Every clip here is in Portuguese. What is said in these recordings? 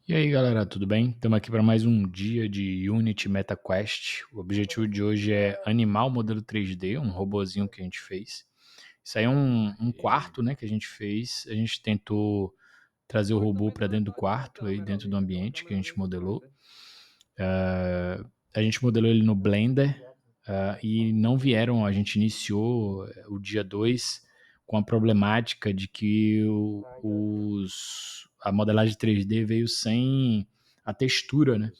E aí, galera, tudo bem? Estamos aqui para mais um dia de Unity MetaQuest. O objetivo de hoje é animar o modelo 3D, um robozinho que a gente fez. Isso aí é um quarto, né, que a gente fez. A gente tentou trazer o robô para dentro do quarto, aí dentro do ambiente que a gente modelou. A gente modelou ele no Blender e não vieram. A gente iniciou o dia 2 com a problemática de que a modelagem 3D veio sem a textura, né?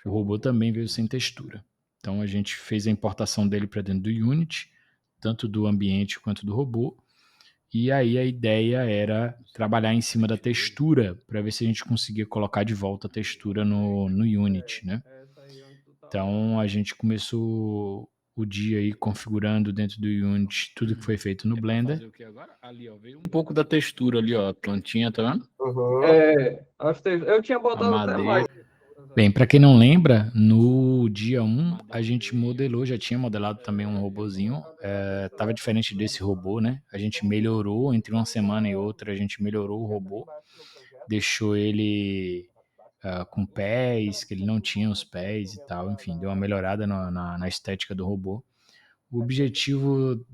O robô também veio sem textura. Então a gente fez a importação dele para dentro do Unity, tanto do ambiente quanto do robô. E aí a ideia era trabalhar em cima da textura para ver se a gente conseguia colocar de volta a textura no Unity, né? Então a gente começou o dia aí configurando dentro do Unity tudo que foi feito no Blender. Fazer o que agora? Ali, ó, veio um pouco da textura ali, ó, a plantinha, tá vendo? Eu tinha A botado até mais. madeira. Bem, para quem não lembra, no dia 1 a gente modelou, já tinha modelado também um robozinho. Tava diferente desse robô, né? A gente melhorou entre uma semana e outra, a gente melhorou o robô, deixou ele com pés, que ele não tinha os pés e tal, enfim, deu uma melhorada na estética do robô. O objetivo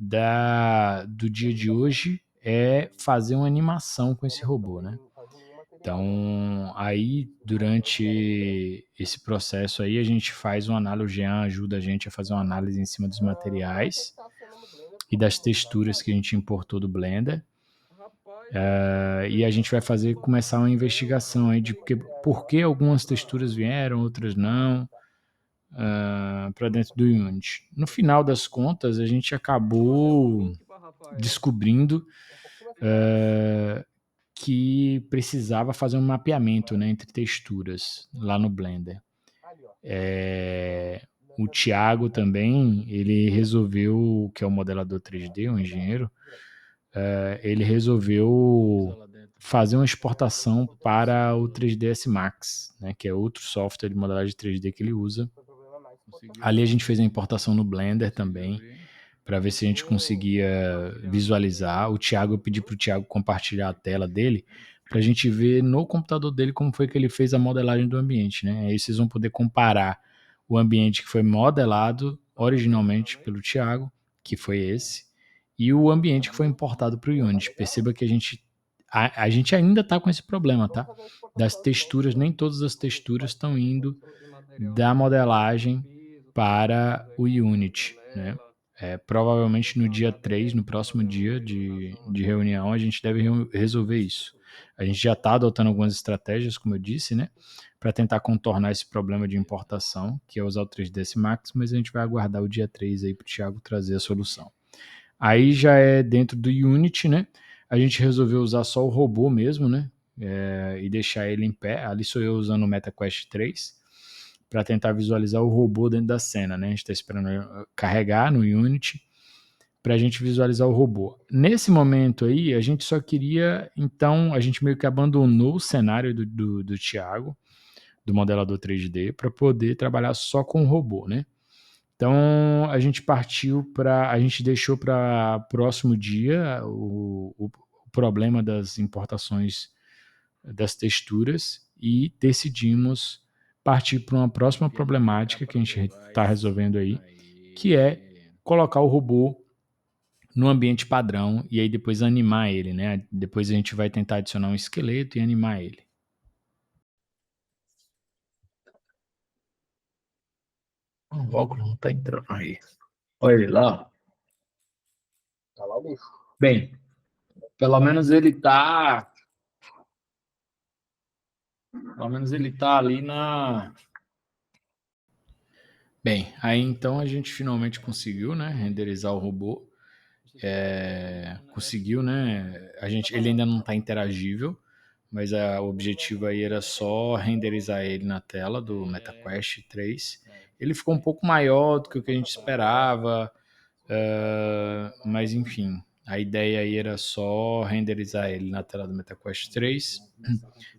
do dia de hoje é fazer uma animação com esse robô, né? Então, aí, durante esse processo aí, a gente faz uma análise, o Jean ajuda a gente a fazer uma análise em cima dos materiais e das texturas que a gente importou do Blender. E a gente vai começar uma investigação aí de por que algumas texturas vieram, outras não, para dentro do Unity. No final das contas, a gente acabou descobrindo que precisava fazer um mapeamento, né, entre texturas lá no Blender. O Thiago também, ele resolveu, que é o modelador 3D, um engenheiro, ele resolveu fazer uma exportação para o 3ds Max, né, que é outro software de modelagem 3D que ele usa. Ali a gente fez a importação no Blender também, para ver se a gente conseguia visualizar. O Thiago, eu pedi para o Thiago compartilhar a tela dele, para a gente ver no computador dele como foi que ele fez a modelagem do ambiente, né? Aí vocês vão poder comparar o ambiente que foi modelado originalmente pelo Thiago, que foi esse, e o ambiente que foi importado para o Unity. Perceba que a gente ainda está com esse problema, tá? Das texturas, nem todas as texturas estão indo da modelagem para o Unity, né? Provavelmente no dia 3, no próximo dia de reunião, a gente deve resolver isso. A gente já está adotando algumas estratégias, como eu disse, né? Para tentar contornar esse problema de importação, que é usar o 3ds Max, mas a gente vai aguardar o dia 3 aí para o Thiago trazer a solução. Aí já é dentro do Unity, né? A gente resolveu usar só o robô mesmo, né? E deixar ele em pé. Ali sou eu usando o MetaQuest 3 para tentar visualizar o robô dentro da cena, né? A gente está esperando carregar no Unity para a gente visualizar o robô. Nesse momento aí, a gente só queria, então, a gente meio que abandonou o cenário do Thiago, do modelador 3D, para poder trabalhar só com o robô, né? Então, a gente a gente deixou para próximo dia o problema das importações das texturas e decidimos partir para uma próxima problemática que a gente está resolvendo aí, que é colocar o robô no ambiente padrão e aí depois animar ele, né? Depois a gente vai tentar adicionar um esqueleto e animar ele. O óculos não tá entrando aí. Olha ele lá. Tá lá o bicho. Bem, pelo menos ele tá. Pelo menos ele tá ali na. Bem, aí então a gente finalmente conseguiu, né, renderizar o robô. Conseguiu, né? Ele ainda não está interagível, mas o objetivo aí era só renderizar ele na tela do MetaQuest 3. Ele ficou um pouco maior do que o que a gente esperava, mas enfim, a ideia aí era só renderizar ele na tela do MetaQuest 3,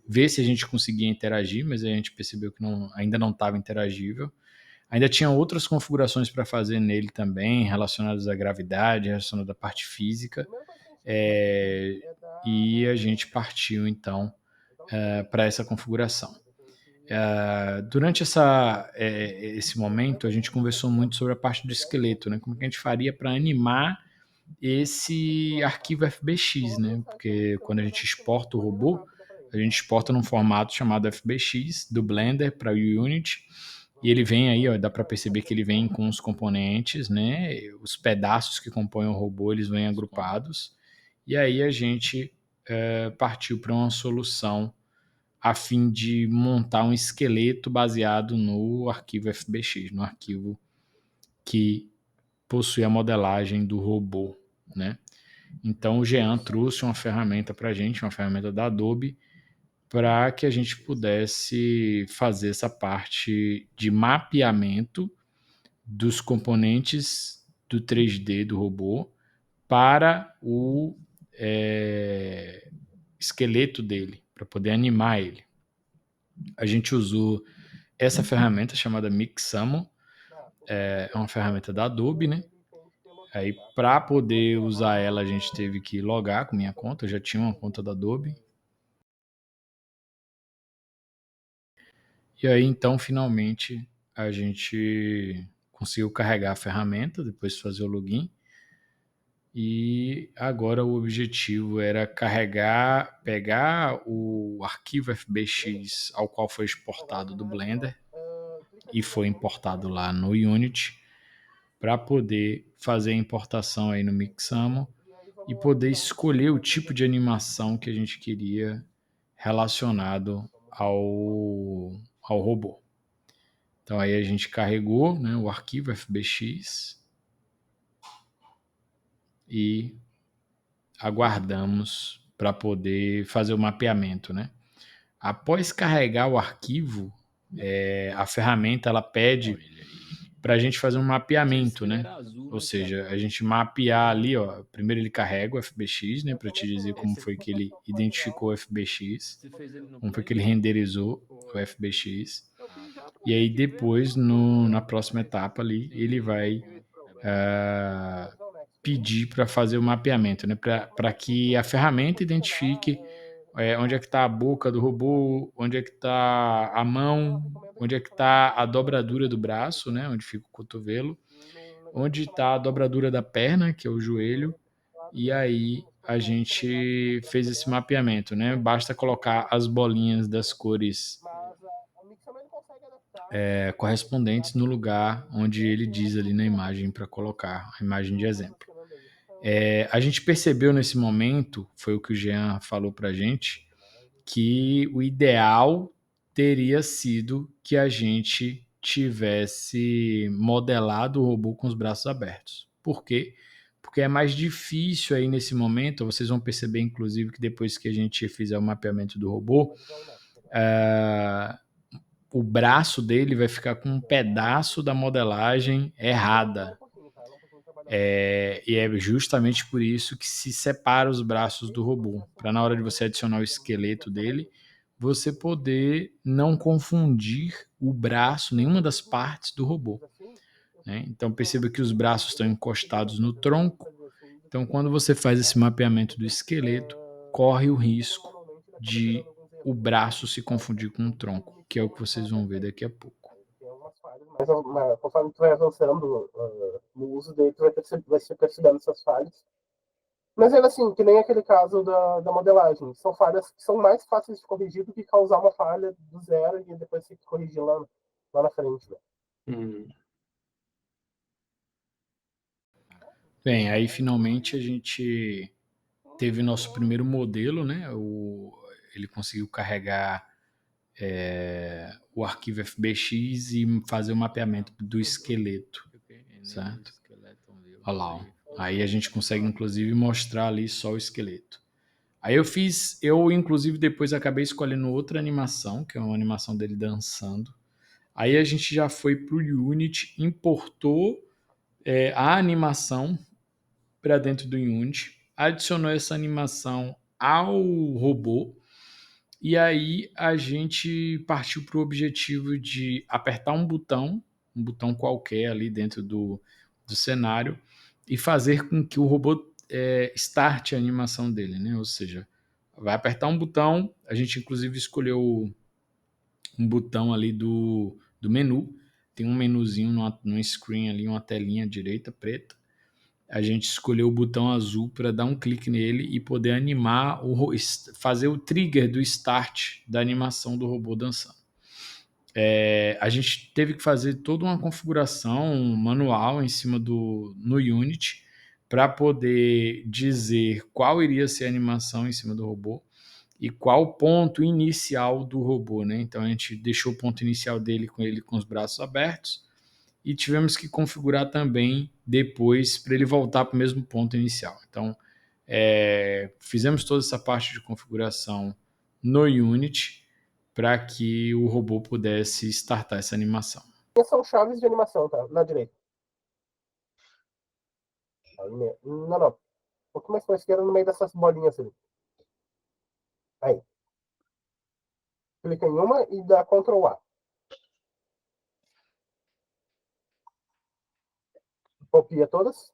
ver se a gente conseguia interagir, mas a gente percebeu que ainda não estava interagível. Ainda tinha outras configurações para fazer nele também, relacionadas à gravidade, relacionadas à parte física, e a gente partiu então para essa configuração. Durante esse momento, a gente conversou muito sobre a parte do esqueleto, né? Como que a gente faria para animar esse arquivo FBX, né? Porque quando a gente exporta o robô, a gente exporta num formato chamado FBX do Blender para o Unity, e ele vem aí, ó, dá para perceber que ele vem com os componentes, né? Os pedaços que compõem o robô, eles vêm agrupados, e aí a gente partiu para uma solução a fim de montar um esqueleto baseado no arquivo FBX, no arquivo que possui a modelagem do robô, né? Então o Jean trouxe uma ferramenta para a gente, uma ferramenta da Adobe, para que a gente pudesse fazer essa parte de mapeamento dos componentes do 3D do robô para o esqueleto dele, para poder animar ele. A gente usou essa ferramenta chamada Mixamo, é uma ferramenta da Adobe, né? Aí, para poder usar ela, a gente teve que logar com minha conta. Eu já tinha uma conta da Adobe. E aí, então, finalmente, a gente conseguiu carregar a ferramenta, depois de fazer o login. E agora o objetivo era pegar o arquivo FBX ao qual foi exportado do Blender e foi importado lá no Unity, para poder fazer a importação aí no Mixamo e poder escolher o tipo de animação que a gente queria relacionado ao robô. Então aí a gente carregou, né, o arquivo FBX e aguardamos para poder fazer o mapeamento, né? Após carregar o arquivo, a ferramenta ela pede para a gente fazer um mapeamento, né? Ou seja, a gente mapear ali, ó. Primeiro ele carrega o FBX, né, para te dizer como foi que ele identificou o FBX, como foi que ele renderizou o FBX. E aí depois, na próxima etapa ali, ele vai pedir para fazer o mapeamento, né, para que a ferramenta identifique onde é que está a boca do robô, onde é que está a mão, onde é que está a dobradura do braço, né, onde fica o cotovelo, onde está a dobradura da perna, que é o joelho, e aí a gente fez esse mapeamento, né? Basta colocar as bolinhas das cores correspondentes no lugar onde ele diz ali na imagem para colocar a imagem de exemplo. A gente percebeu nesse momento, foi o que o Jean falou para a gente, que o ideal teria sido que a gente tivesse modelado o robô com os braços abertos. Por quê? Porque é mais difícil aí nesse momento, vocês vão perceber inclusive que depois que a gente fizer o mapeamento do robô, o braço dele vai ficar com um pedaço da modelagem errada. E é justamente por isso que se separa os braços do robô, para na hora de você adicionar o esqueleto dele, você poder não confundir o braço, nenhuma das partes do robô, né? Então perceba que os braços estão encostados no tronco. Então quando você faz esse mapeamento do esqueleto, corre o risco de o braço se confundir com o tronco, que é o que vocês vão ver daqui a pouco. Mas conforme tu vai avançando no uso dele, tu vai ser percebendo essas falhas. Mas ainda assim, que nem aquele caso da modelagem. São falhas que são mais fáceis de corrigir do que causar uma falha do zero e depois ter que corrigir lá na frente. Né? Bem, aí finalmente a gente teve nosso primeiro modelo, né? Ele conseguiu carregar o arquivo FBX e fazer o mapeamento do esqueleto, certo? Olha lá, ó. Aí a gente consegue inclusive mostrar ali só o esqueleto. Aí eu inclusive depois acabei escolhendo outra animação, que é uma animação dele dançando. Aí a gente já foi para o Unity, importou a animação para dentro do Unity, adicionou essa animação ao robô, e aí a gente partiu para o objetivo de apertar um botão qualquer ali dentro do cenário, e fazer com que o robô starte a animação dele, né? Ou seja, vai apertar um botão, a gente inclusive escolheu um botão ali do menu, tem um menuzinho no screen ali, uma telinha direita preta. A gente escolheu o botão azul para dar um clique nele e poder animar, fazer o trigger do start da animação do robô dançando. A gente teve que fazer toda uma configuração manual em cima no Unity para poder dizer qual iria ser a animação em cima do robô e qual o ponto inicial do robô, né? Então a gente deixou o ponto inicial dele com os braços abertos e tivemos que configurar também depois para ele voltar para o mesmo ponto inicial. Então fizemos toda essa parte de configuração no Unity para que o robô pudesse startar essa animação. São chaves de animação, tá? Na direita. Não. Um pouquinho mais para a esquerda, no meio dessas bolinhas ali. Aí. Clica em uma e dá Ctrl A. Copia todas.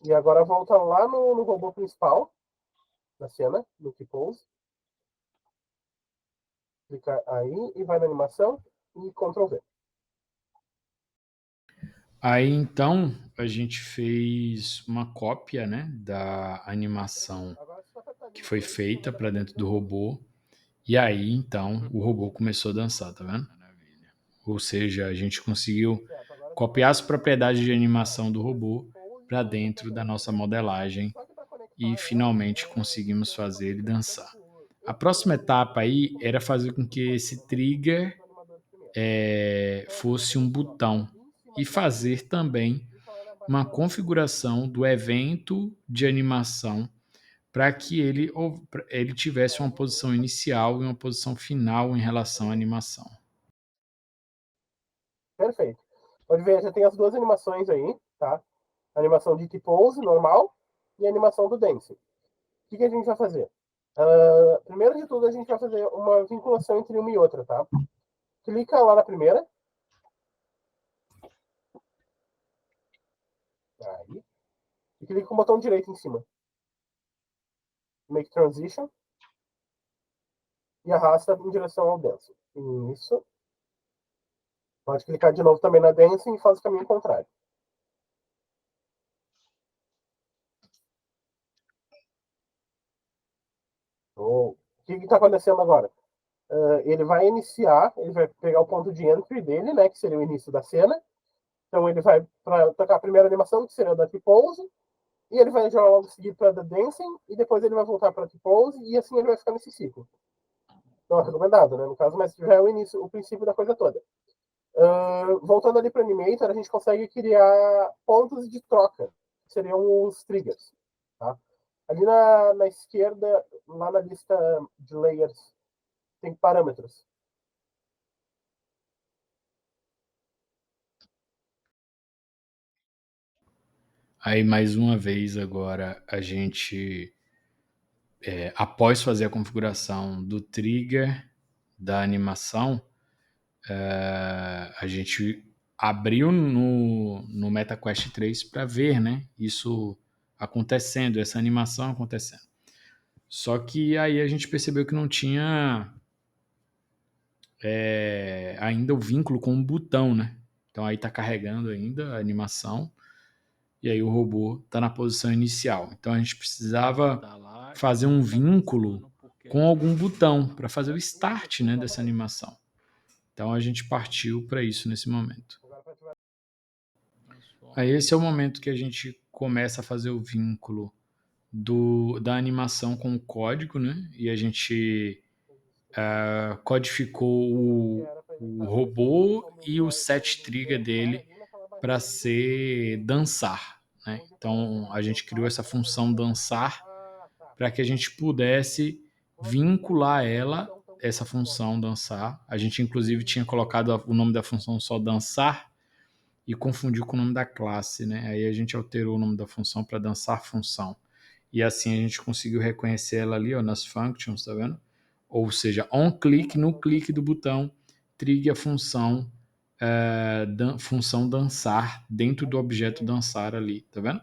E agora volta lá no robô principal, na cena, no T-Pose. Clica aí e vai na animação e Ctrl V. Aí então a gente fez uma cópia, né, da animação que foi feita para dentro do robô. E aí então o robô começou a dançar, tá vendo? Ou seja, a gente conseguiu copiar as propriedades de animação do robô para dentro da nossa modelagem e finalmente conseguimos fazer ele dançar. A próxima etapa aí era fazer com que esse trigger fosse um botão e fazer também uma configuração do evento de animação para que ele tivesse uma posição inicial e uma posição final em relação à animação. Perfeito. Pode ver, já tem as duas animações aí, tá? A animação de T-Pose normal e a animação do Dance. O que a gente vai fazer? Primeiro de tudo, a gente vai fazer uma vinculação entre uma e outra, tá? Clica lá na primeira. Aí. E clica com o botão direito em cima. Make Transition. E arrasta em direção ao Dance. Isso. Pode clicar de novo também na Dance e faz o caminho contrário. O que está acontecendo agora? Ele vai iniciar, ele vai pegar o ponto de entry dele, né, que seria o início da cena. Então ele vai para tocar a primeira animação, que seria a da T-Pose, e ele vai já logo seguir para The Dancing, e depois ele vai voltar para T-Pose, e assim ele vai ficar nesse ciclo. Então é recomendado, né, no caso, mas já é o início, o princípio da coisa toda. Voltando ali para Animator, a gente consegue criar pontos de troca, que seriam os triggers. Tá? Ali na esquerda, lá na lista de layers, tem parâmetros. Aí, mais uma vez, agora a gente, após fazer a configuração do trigger da animação, a gente abriu no MetaQuest 3 para ver, né, isso acontecendo, essa animação acontecendo. Só que aí a gente percebeu que não tinha ainda o vínculo com o botão, né? Então aí está carregando ainda a animação e aí o robô está na posição inicial. Então a gente precisava fazer um vínculo com algum botão para fazer o start, né, dessa animação. Então a gente partiu para isso nesse momento. Aí esse é o momento que a gente começa a fazer o vínculo da animação com o código, né? E a gente codificou o robô e o set trigger dele para ser dançar, né? Então a gente criou essa função dançar para que a gente pudesse vincular essa função dançar. A gente inclusive tinha colocado o nome da função só dançar e confundiu com o nome da classe, né? Aí a gente alterou o nome da função para dançar função. E assim a gente conseguiu reconhecer ela ali, ó, nas functions, tá vendo? Ou seja, on-click, no clique do botão, trigger a função, função dançar dentro do objeto dançar ali, tá vendo?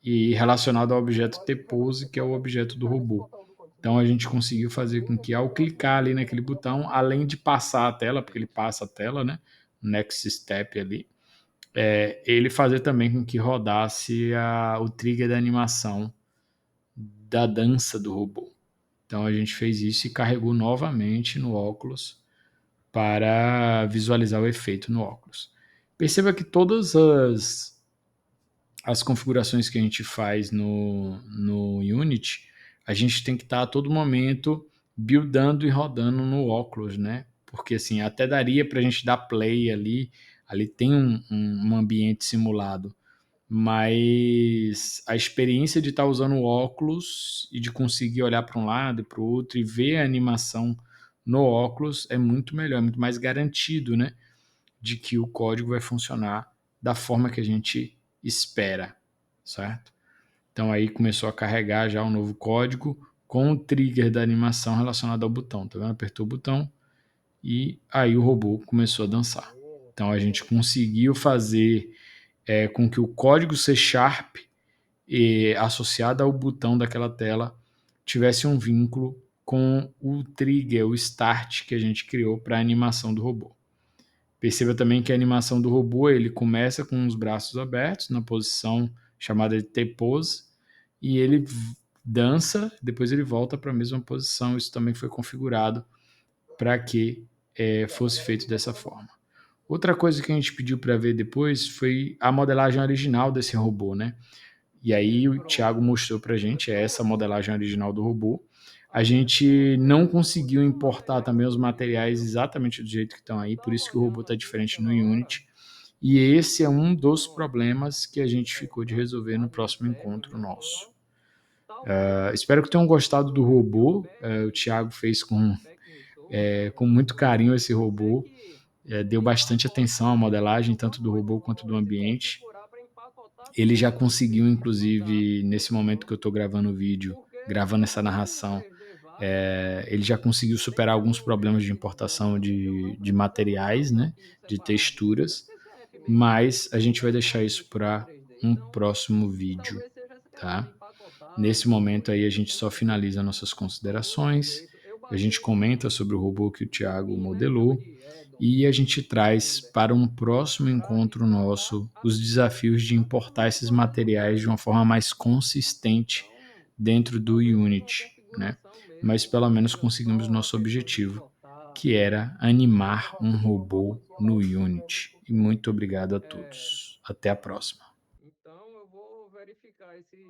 e relacionado ao objeto T-Pose, que é o objeto do robô. Então a gente conseguiu fazer com que ao clicar ali naquele botão, além de passar a tela, porque ele passa a tela, né? Next Step ali, ele fazer também com que rodasse o trigger da animação da dança do robô. Então a gente fez isso e carregou novamente no óculos para visualizar o efeito no óculos. Perceba que todas as configurações que a gente faz no Unity, a gente tem que estar a todo momento buildando e rodando no óculos, né? Porque assim, até daria para a gente dar play ali tem um ambiente simulado, mas a experiência de estar usando o óculos e de conseguir olhar para um lado e para o outro e ver a animação no óculos é muito melhor, é muito mais garantido, né? De que o código vai funcionar da forma que a gente espera, certo? Então aí começou a carregar já o novo código com o trigger da animação relacionado ao botão, tá vendo? Apertou o botão e aí o robô começou a dançar. Então a gente conseguiu fazer com que o código C# associado ao botão daquela tela tivesse um vínculo com o trigger, o start que a gente criou para a animação do robô. Perceba também que a animação do robô ele começa com os braços abertos na posição chamada de T-pose e ele dança, depois ele volta para a mesma posição. Isso também foi configurado para que fosse feito dessa forma. Outra coisa que a gente pediu para ver depois foi a modelagem original desse robô, né? E aí o Thiago mostrou para a gente essa modelagem original do robô. A gente não conseguiu importar também os materiais exatamente do jeito que estão aí, por isso que o robô está diferente no Unity. E esse é um dos problemas que a gente ficou de resolver no próximo encontro nosso. Espero que tenham gostado do robô. O Thiago fez com muito carinho esse robô. Deu bastante atenção à modelagem, tanto do robô quanto do ambiente. Ele já conseguiu, inclusive, nesse momento que eu estou gravando o vídeo, gravando essa narração, ele já conseguiu superar alguns problemas de importação de materiais, né, de texturas, mas a gente vai deixar isso para um próximo vídeo, tá? Nesse momento aí a gente só finaliza nossas considerações, a gente comenta sobre o robô que o Thiago modelou e a gente traz para um próximo encontro nosso os desafios de importar esses materiais de uma forma mais consistente dentro do Unity, né? Mas pelo menos conseguimos nosso objetivo, que era animar um robô no Unity. E muito obrigado a todos. Até a próxima. Então eu vou verificar esses